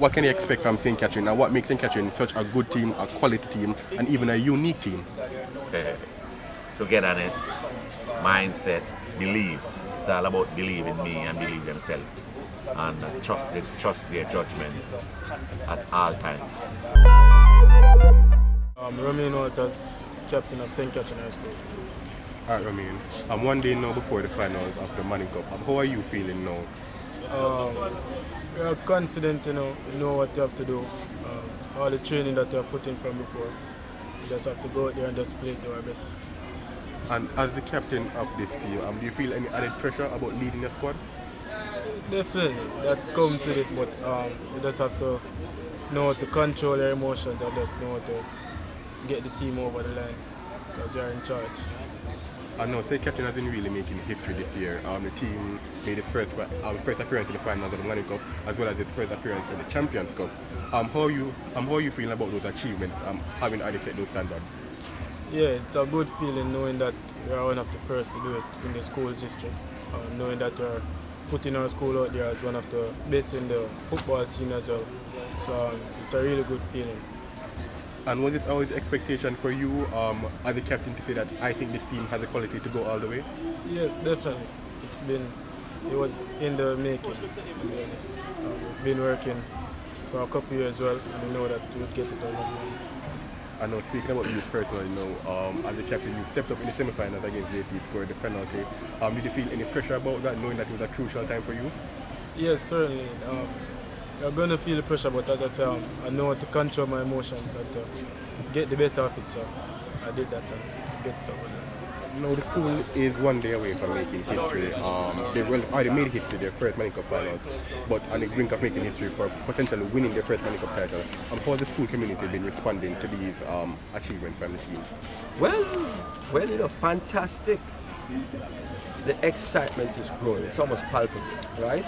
what can you expect from St. Catherine, and what makes St. Catherine such a good team, a quality team, and even a unique team? Togetherness, mindset, believe. It's all about believe in me and believe themselves, and trust their judgment at all times. Romain Waters, captain of St. Catherine High School. Alright, Romain. One day now before the finals of the Manning Cup, how are you feeling now? We are confident, you know what you have to do. All the training that you have put in from before, you just have to go out there and just play to our best. And as the captain of this team, do you feel any added pressure about leading the squad? Definitely, that comes with it, but you just have to know how to control your emotions and just know how to get the team over the line because you're in charge. I know St. Catherine has been really making history this year. The team made its first appearance in the finals of the Manning Cup, as well as its first appearance in the Champions Cup. How are you feeling about those achievements, having already set those standards? Yeah, it's a good feeling knowing that we are one of the first to do it in the school's history. Knowing that we're putting our school out there as one of the best in the football scene as well. So it's a really good feeling. And was it always expectation for you as a captain to say that I think this team has the quality to go all the way? Yes, definitely. It was in the making, to be honest. We've been working for a couple of years as well, and we know that we'll get it all. I know, speaking about you personally now, as a captain, you stepped up in the semi-finals against JC, scored the penalty. Did you feel any pressure about that, knowing that it was a crucial time for you? Yes, certainly. You're going to feel the pressure, but as I say, I know how to control my emotions and to get the better of it, so I did that and get it over there. No, the school is one day away from making history. They've already made history, their first Manning Cup finals, but on the brink of making history for potentially winning their first Manning Cup title. How has the school community been responding to these achievements from the team? Well, fantastic. The excitement is growing. It's almost palpable, right?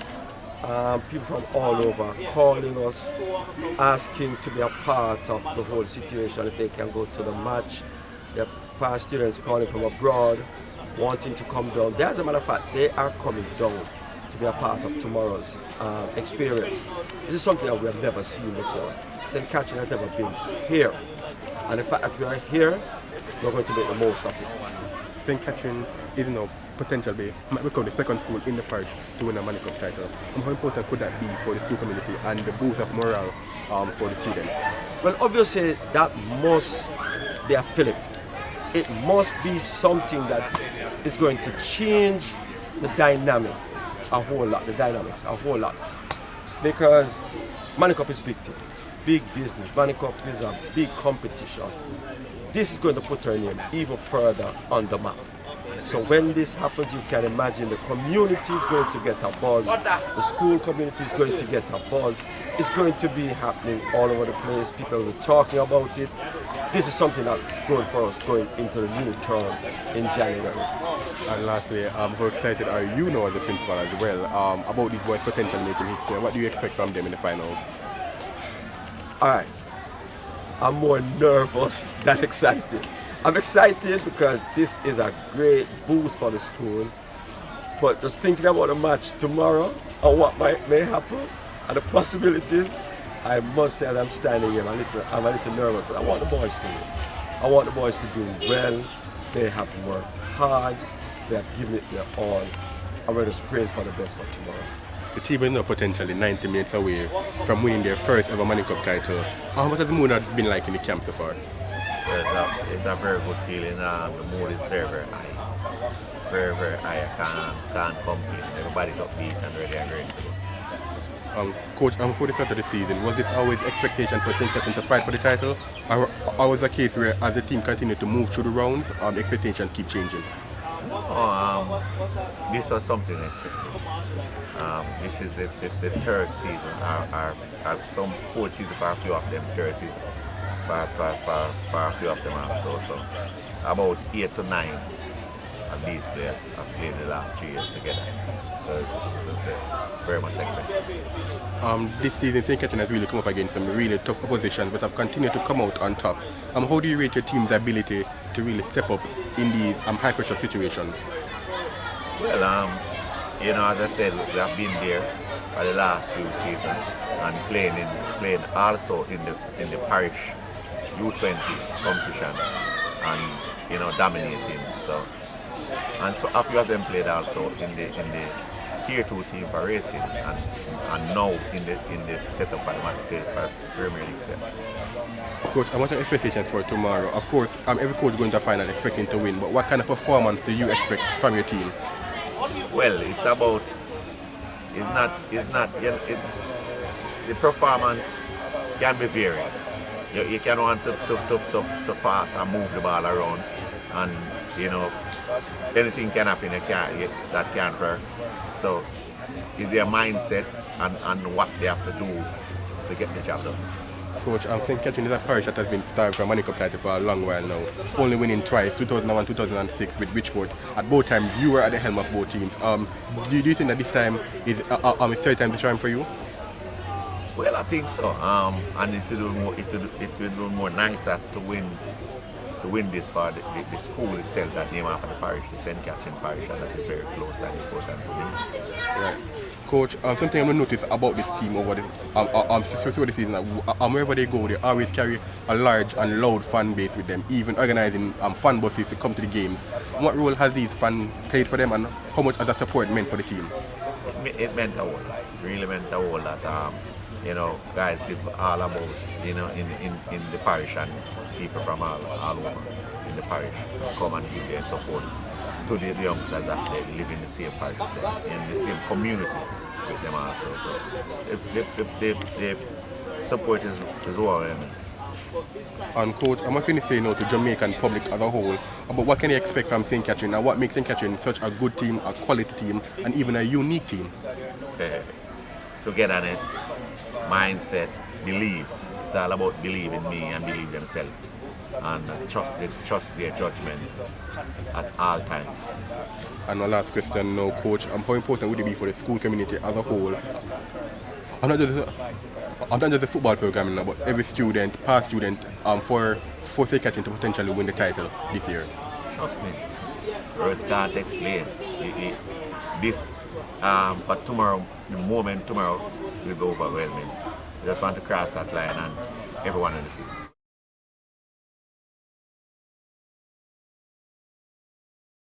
People from all over calling us, asking to be a part of the whole situation, if they can go to the match. There are past students calling from abroad, wanting to come down. As a matter of fact, they are coming down to be a part of tomorrow's experience. This is something that we have never seen before. St. Catherine has never been here. And the fact that we are here, we're going to make the most of it. St. Catherine is now potentially might become the second school in the parish to win a Manning Cup title. How important could that be for the school community and the boost of morale for the students? Well, obviously that must be a fillip. It must be something that is going to change the dynamic a whole lot, Because Manning Cup is big thing, big business. Manning Cup is a big competition. This is going to put our name even further on the map. So when this happens, you can imagine the community is going to get a buzz, the school community is going to get a buzz. It's going to be happening all over the place. People will be talking about it. This is something that's good for us going into the new term in January. And lastly, how excited are you now as a principal as well about these boys potentially making history? What do you expect from them in the finals? All right, I'm more nervous than excited. I'm excited because this is a great boost for the school. But just thinking about the match tomorrow and what may happen and the possibilities, I must say that I'm standing here. I'm a little nervous, but I want the boys to win. I want the boys to do well. They have worked hard. They have given it their all. I'm ready to pray for the best for tomorrow. The team is now potentially 90 minutes away from winning their first ever Manning Cup title. What has the mood been like in the camp so far? It's a very good feeling. The mood is very, very high. Very, very high. I can't complain. Everybody's upbeat and ready and ready to go. Coach, for the start of the season, was this always expectation for St. Catherine to fight for the title? Or was it a case where as the team continued to move through the rounds, the expectations keep changing? This was something expected. This is the third season, some fourth season for a few of them, third season for a few of them also. So about 8 to 9 of these players have played the last 3 years together. So it's very much expected. This season, St. Catherine has really come up against some really tough opposition, but have continued to come out on top. How do you rate your team's ability to really step up in these high-pressure situations? Well, as I said, we have been there for the last few seasons. and playing also in the parish U20 competition and dominating. So a few of them played also in the tier 2 team for racing and now in the setup for Premier League set. Coach, and what are your expectations for tomorrow? Of course, every coach going to final expecting to win, but what kind of performance do you expect from your team? Well, the performance can be varied. You can want to pass and move the ball around, and anything can happen. That can't work. So it's their mindset and what they have to do to get the job done. Coach, St. Catherine is a parish that has been starved for a Manning Cup title for a long while now, only winning twice, 2001, 2006 with Bridgeport. At both times, you were at the helm of both teams. Do you think that this time is third time the charm for you? Well, I think so. And it will do more nicer to win this for the school itself that name after the parish, the St. Catherine Parish, and that is very close and important to me. Right. Coach, something I'm going to notice about this team over the season, wherever they go, they always carry a large and loud fan base with them, even organizing fan buses to come to the games. What role has these fans played for them, and how much has that support meant for the team? It meant a whole lot. Really meant a whole lot. Guys live all about, in the parish, and people from all over in the parish come and give their support to the youngsters that they live in the same parish with them, in the same community with them also. So the support is overwhelming. And Coach, what can you say now to Jamaican public as a whole about what can you expect from St. Catherine, and what makes St. Catherine such a good team, a quality team, and even a unique team? Togetherness, mindset, believe. It's all about believe in me and believe themselves, and trust their judgment at all times. And my last question now, Coach, how important would it be for the school community as a whole? I'm not just the football program now, but every student, past student, for St. Catherine to potentially win the title this year. Trust me, words can't explain. But tomorrow, the moment tomorrow will be overwhelming. We just want to cross that line and everyone in the city.